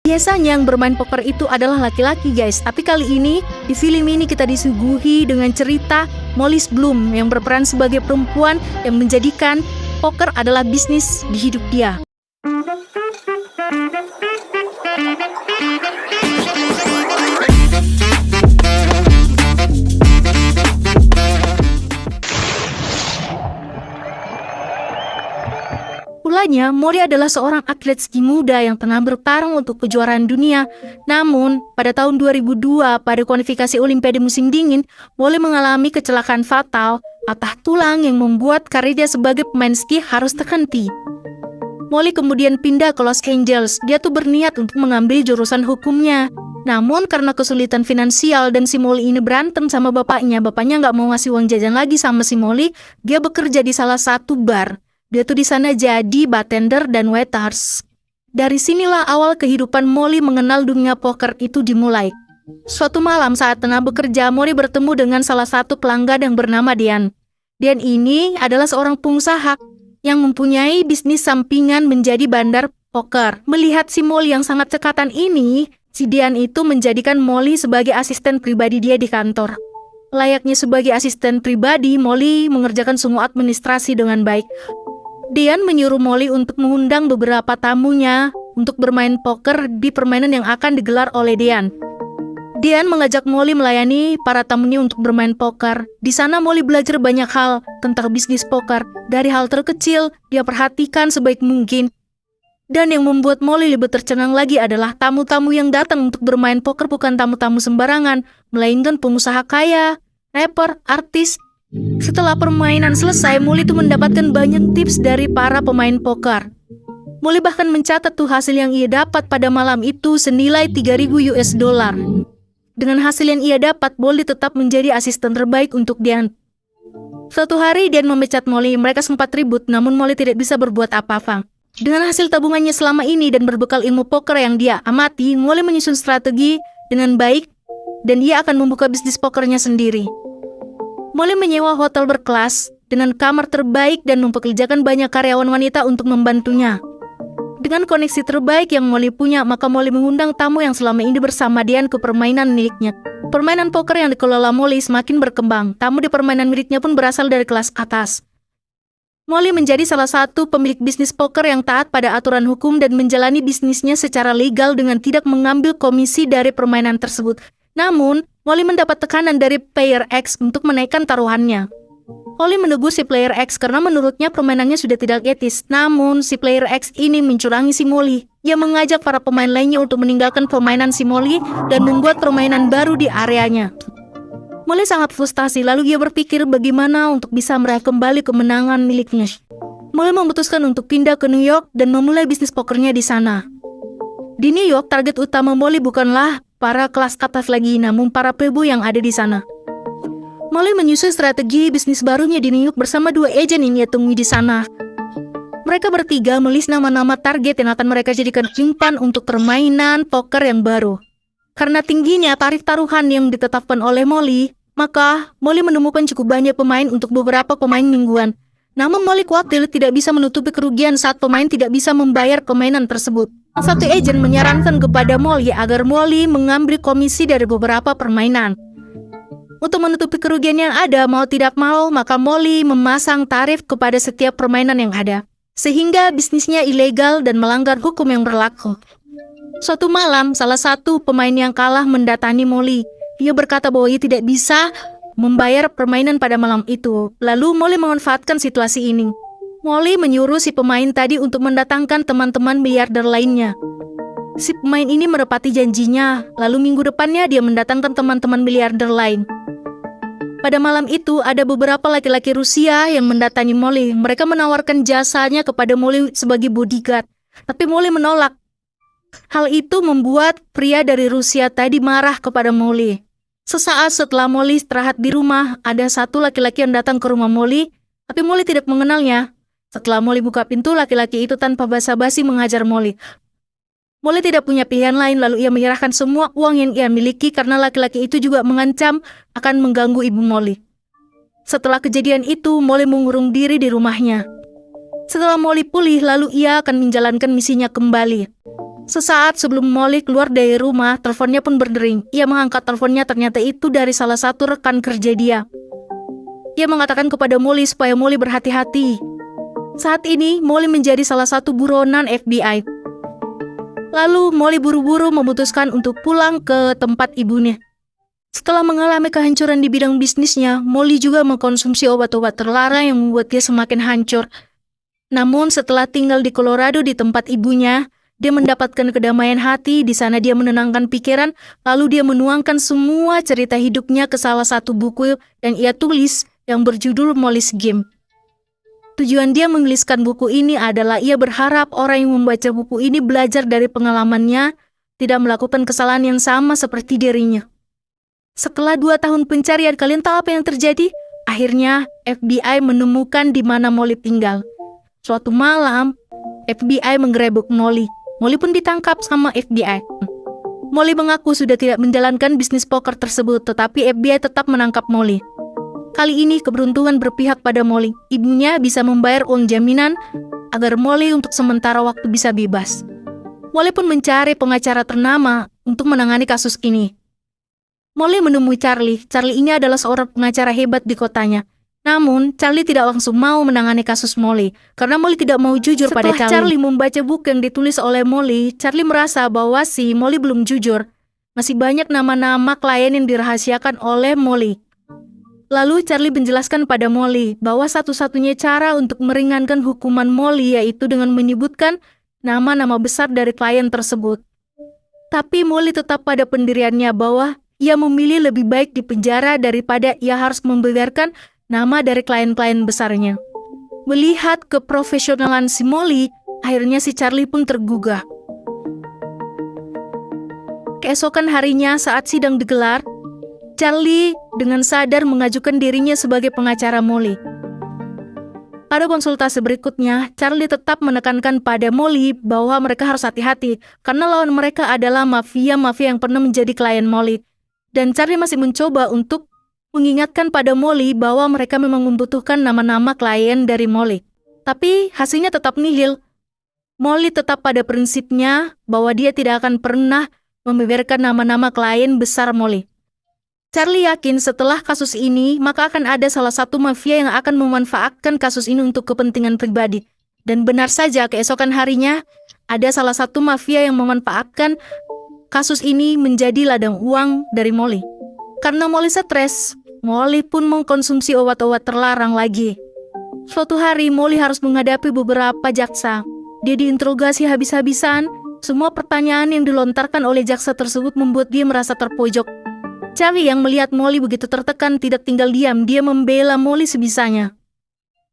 Biasanya yang bermain poker itu adalah laki-laki guys, tapi kali ini di film ini kita disuguhi dengan cerita Molly Bloom yang berperan sebagai perempuan yang menjadikan poker adalah bisnis di hidup dia. Mulanya, Molly adalah seorang atlet ski muda yang tengah bertarung untuk kejuaraan dunia. Namun, pada tahun 2002, pada kualifikasi Olimpiade musim dingin, Molly mengalami kecelakaan fatal, patah tulang yang membuat karirnya sebagai pemain ski harus terhenti. Molly kemudian pindah ke Los Angeles. Dia tuh berniat untuk mengambil jurusan hukumnya. Namun, karena kesulitan finansial dan si Molly ini berantem sama bapaknya nggak mau ngasih uang jajan lagi sama si Molly, dia bekerja di salah satu bar. Dia tuh di sana jadi bartender dan waiters. Dari sinilah awal kehidupan Molly mengenal dunia poker itu dimulai. Suatu malam saat tengah bekerja, Molly bertemu dengan salah satu pelanggan yang bernama Dian. Dian ini adalah seorang pengusaha yang mempunyai bisnis sampingan menjadi bandar poker. Melihat si Molly yang sangat cekatan ini, si Dian itu menjadikan Molly sebagai asisten pribadi dia di kantor. Layaknya sebagai asisten pribadi, Molly mengerjakan semua administrasi dengan baik. Dian menyuruh Molly untuk mengundang beberapa tamunya untuk bermain poker di permainan yang akan digelar oleh Dian. Dian mengajak Molly melayani para tamunya untuk bermain poker. Di sana Molly belajar banyak hal tentang bisnis poker. Dari hal terkecil, dia perhatikan sebaik mungkin. Dan yang membuat Molly lebih tercengang lagi adalah tamu-tamu yang datang untuk bermain poker bukan tamu-tamu sembarangan, melainkan pengusaha kaya, rapper, artis. Setelah permainan selesai, Molly tuh mendapatkan banyak tips dari para pemain poker. Molly bahkan mencatat tuh hasil yang ia dapat pada malam itu senilai 3.000 US dollar. Dengan hasil yang ia dapat, Molly tetap menjadi asisten terbaik untuk Dian. Suatu hari Dian memecat Molly, mereka sempat ribut, namun Molly tidak bisa berbuat apa-apa. Dengan hasil tabungannya selama ini dan berbekal ilmu poker yang dia amati, Molly menyusun strategi dengan baik dan ia akan membuka bisnis pokernya sendiri. Molly menyewa hotel berkelas dengan kamar terbaik dan mempekerjakan banyak karyawan wanita untuk membantunya. Dengan koneksi terbaik yang Molly punya, maka Molly mengundang tamu yang selama ini bersama Dian ke permainan miliknya. Permainan poker yang dikelola Molly semakin berkembang. Tamu di permainan miliknya pun berasal dari kelas atas. Molly menjadi salah satu pemilik bisnis poker yang taat pada aturan hukum dan menjalani bisnisnya secara legal dengan tidak mengambil komisi dari permainan tersebut. Namun, Molly mendapat tekanan dari Player X untuk menaikkan taruhannya. Molly menegur si Player X karena menurutnya permainannya sudah tidak etis. Namun, si Player X ini mencurangi si Molly. Ia mengajak para pemain lainnya untuk meninggalkan permainan si Molly dan membuat permainan baru di areanya. Molly sangat frustasi, lalu ia berpikir bagaimana untuk bisa meraih kembali kemenangan miliknya. Molly memutuskan untuk pindah ke New York dan memulai bisnis pokernya di sana. Di New York, target utama Molly bukanlah para kelas atas lagi, namun para plebu yang ada di sana. Molly menyusun strategi bisnis barunya di New York bersama 2 agen yang ia temui di sana. Mereka bertiga melis nama-nama target yang akan mereka jadikan umpan untuk permainan poker yang baru. Karena tingginya tarif taruhan yang ditetapkan oleh Molly, maka Molly menemukan cukup banyak pemain untuk beberapa pemain mingguan. Namun Molly khawatir tidak bisa menutupi kerugian saat pemain tidak bisa membayar permainan tersebut. Satu agen menyarankan kepada Molly agar Molly mengambil komisi dari beberapa permainan. Untuk menutupi kerugian yang ada, mau tidak mau, maka Molly memasang tarif kepada setiap permainan yang ada. Sehingga bisnisnya ilegal dan melanggar hukum yang berlaku. Suatu malam, salah satu pemain yang kalah mendatangi Molly. Ia berkata bahwa ia tidak bisa membayar permainan pada malam itu. Lalu Molly memanfaatkan situasi ini. Molly menyuruh si pemain tadi untuk mendatangkan teman-teman miliarder lainnya. Si pemain ini menepati janjinya, lalu minggu depannya dia mendatangkan teman-teman miliarder lain. Pada malam itu, ada beberapa laki-laki Rusia yang mendatangi Molly. Mereka menawarkan jasanya kepada Molly sebagai bodyguard, tapi Molly menolak. Hal itu membuat pria dari Rusia tadi marah kepada Molly. Sesaat setelah Molly istirahat di rumah, ada satu laki-laki yang datang ke rumah Molly, tapi Molly tidak mengenalnya. Setelah Molly buka pintu, laki-laki itu tanpa basa-basi mengajar Molly. Molly tidak punya pilihan lain, lalu ia menyerahkan semua uang yang ia miliki karena laki-laki itu juga mengancam akan mengganggu ibu Molly. Setelah kejadian itu, Molly mengurung diri di rumahnya. Setelah Molly pulih, lalu ia akan menjalankan misinya kembali. Sesaat sebelum Molly keluar dari rumah, teleponnya pun berdering. Ia mengangkat teleponnya, ternyata itu dari salah satu rekan kerja dia. Ia mengatakan kepada Molly supaya Molly berhati-hati. Saat ini, Molly menjadi salah satu buronan FBI. Lalu, Molly buru-buru memutuskan untuk pulang ke tempat ibunya. Setelah mengalami kehancuran di bidang bisnisnya, Molly juga mengkonsumsi obat-obat terlarang yang membuat dia semakin hancur. Namun, setelah tinggal di Colorado di tempat ibunya, dia mendapatkan kedamaian hati. Di sana dia menenangkan pikiran, lalu dia menuangkan semua cerita hidupnya ke salah satu buku yang ia tulis yang berjudul Molly's Game. Tujuan dia menuliskan buku ini adalah ia berharap orang yang membaca buku ini belajar dari pengalamannya, tidak melakukan kesalahan yang sama seperti dirinya. Setelah 2 tahun pencarian, kalian tahu apa yang terjadi? Akhirnya, FBI menemukan di mana Molly tinggal. Suatu malam, FBI menggerebek Molly. Molly pun ditangkap sama FBI. Molly mengaku sudah tidak menjalankan bisnis poker tersebut, tetapi FBI tetap menangkap Molly. Kali ini keberuntungan berpihak pada Molly. Ibunya bisa membayar uang jaminan agar Molly untuk sementara waktu bisa bebas. Molly pun mencari pengacara ternama untuk menangani kasus ini. Molly menemui Charlie. Charlie ini adalah seorang pengacara hebat di kotanya. Namun, Charlie tidak langsung mau menangani kasus Molly, karena Molly tidak mau jujur pada Charlie. Setelah Charlie membaca buku yang ditulis oleh Molly, Charlie merasa bahwa Molly belum jujur. Masih banyak nama-nama klien yang dirahasiakan oleh Molly. Lalu Charlie menjelaskan pada Molly bahwa satu-satunya cara untuk meringankan hukuman Molly yaitu dengan menyebutkan nama-nama besar dari klien tersebut. Tapi Molly tetap pada pendiriannya bahwa ia memilih lebih baik di penjara daripada ia harus membeberkan nama dari klien-klien besarnya. Melihat keprofesionalan si Molly, akhirnya si Charlie pun tergugah. Keesokan harinya saat sidang digelar, Charlie dengan sadar mengajukan dirinya sebagai pengacara Molly. Pada konsultasi berikutnya, Charlie tetap menekankan pada Molly bahwa mereka harus hati-hati karena lawan mereka adalah mafia-mafia yang pernah menjadi klien Molly. Dan Charlie masih mencoba untuk mengingatkan pada Molly bahwa mereka memang membutuhkan nama-nama klien dari Molly. Tapi hasilnya tetap nihil. Molly tetap pada prinsipnya bahwa dia tidak akan pernah membeberkan nama-nama klien besar Molly. Charlie yakin setelah kasus ini, maka akan ada salah satu mafia yang akan memanfaatkan kasus ini untuk kepentingan pribadi. Dan benar saja, keesokan harinya, ada salah satu mafia yang memanfaatkan kasus ini menjadi ladang uang dari Molly. Karena Molly stres, Molly pun mengkonsumsi obat-obat terlarang lagi. Suatu hari, Molly harus menghadapi beberapa jaksa. Dia diinterogasi habis-habisan. Semua pertanyaan yang dilontarkan oleh jaksa tersebut membuat dia merasa terpojok. Charlie yang melihat Molly begitu tertekan tidak tinggal diam, dia membela Molly sebisanya.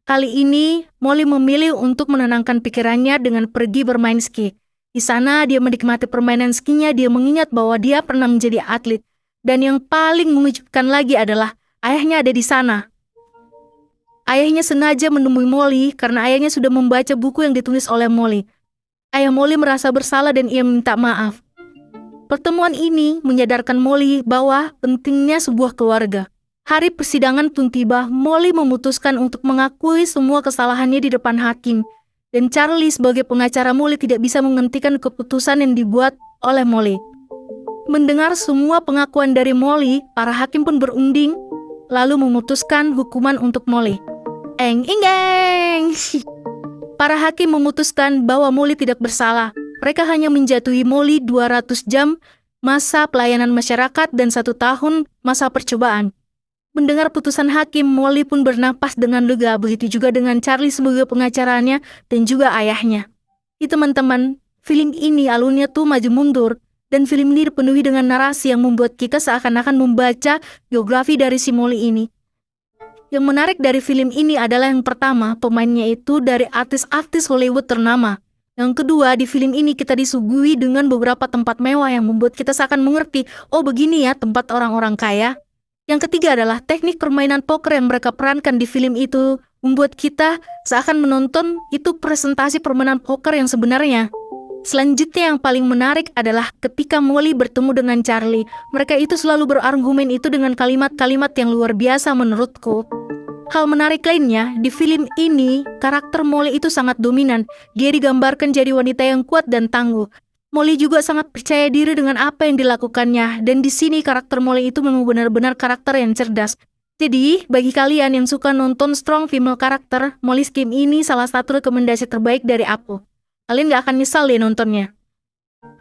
Kali ini, Molly memilih untuk menenangkan pikirannya dengan pergi bermain ski. Di sana, dia menikmati permainan skinya, dia mengingat bahwa dia pernah menjadi atlet. Dan yang paling mengejutkan lagi adalah, ayahnya ada di sana. Ayahnya sengaja menemui Molly karena ayahnya sudah membaca buku yang ditulis oleh Molly. Ayah Molly merasa bersalah dan ia minta maaf. Pertemuan ini menyadarkan Molly bahwa pentingnya sebuah keluarga. Hari persidangan pun tiba, Molly memutuskan untuk mengakui semua kesalahannya di depan hakim. Dan Charlie sebagai pengacara Molly tidak bisa menghentikan keputusan yang dibuat oleh Molly. Mendengar semua pengakuan dari Molly, para hakim pun berunding, lalu memutuskan hukuman untuk Molly. Para hakim memutuskan bahwa Molly tidak bersalah. Mereka hanya menjatuhi Molly 200 jam masa pelayanan masyarakat dan 1 tahun masa percobaan. Mendengar putusan hakim, Molly pun bernapas dengan lega, begitu juga dengan Charlie sebagai pengacaranya dan juga ayahnya. Teman-teman, film ini alurnya tuh maju mundur, dan film ini dipenuhi dengan narasi yang membuat kita seakan-akan membaca biografi dari si Molly ini. Yang menarik dari film ini adalah yang pertama, pemainnya itu dari artis-artis Hollywood ternama. Yang kedua, di film ini kita disuguhi dengan beberapa tempat mewah yang membuat kita seakan mengerti, oh begini ya tempat orang-orang kaya. Yang ketiga adalah teknik permainan poker yang mereka perankan di film itu, membuat kita seakan menonton itu presentasi permainan poker yang sebenarnya. Selanjutnya yang paling menarik adalah ketika Molly bertemu dengan Charlie, mereka itu selalu berargumen itu dengan kalimat-kalimat yang luar biasa menurutku. Hal menarik lainnya, di film ini, karakter Molly itu sangat dominan. Dia digambarkan jadi wanita yang kuat dan tangguh. Molly juga sangat percaya diri dengan apa yang dilakukannya, dan di sini karakter Molly itu memang benar-benar karakter yang cerdas. Jadi, bagi kalian yang suka nonton strong female karakter, Molly's Game ini salah satu rekomendasi terbaik dari aku. Kalian gak akan nyesal deh nontonnya.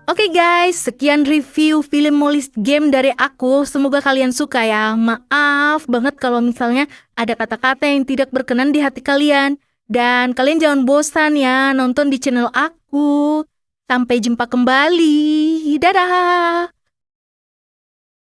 Oke guys, sekian review film Molly's Game dari aku. Semoga kalian suka ya. Maaf banget kalau misalnya ada kata-kata yang tidak berkenan di hati kalian. Dan kalian jangan bosan ya nonton di channel aku. Sampai jumpa kembali. Dadah!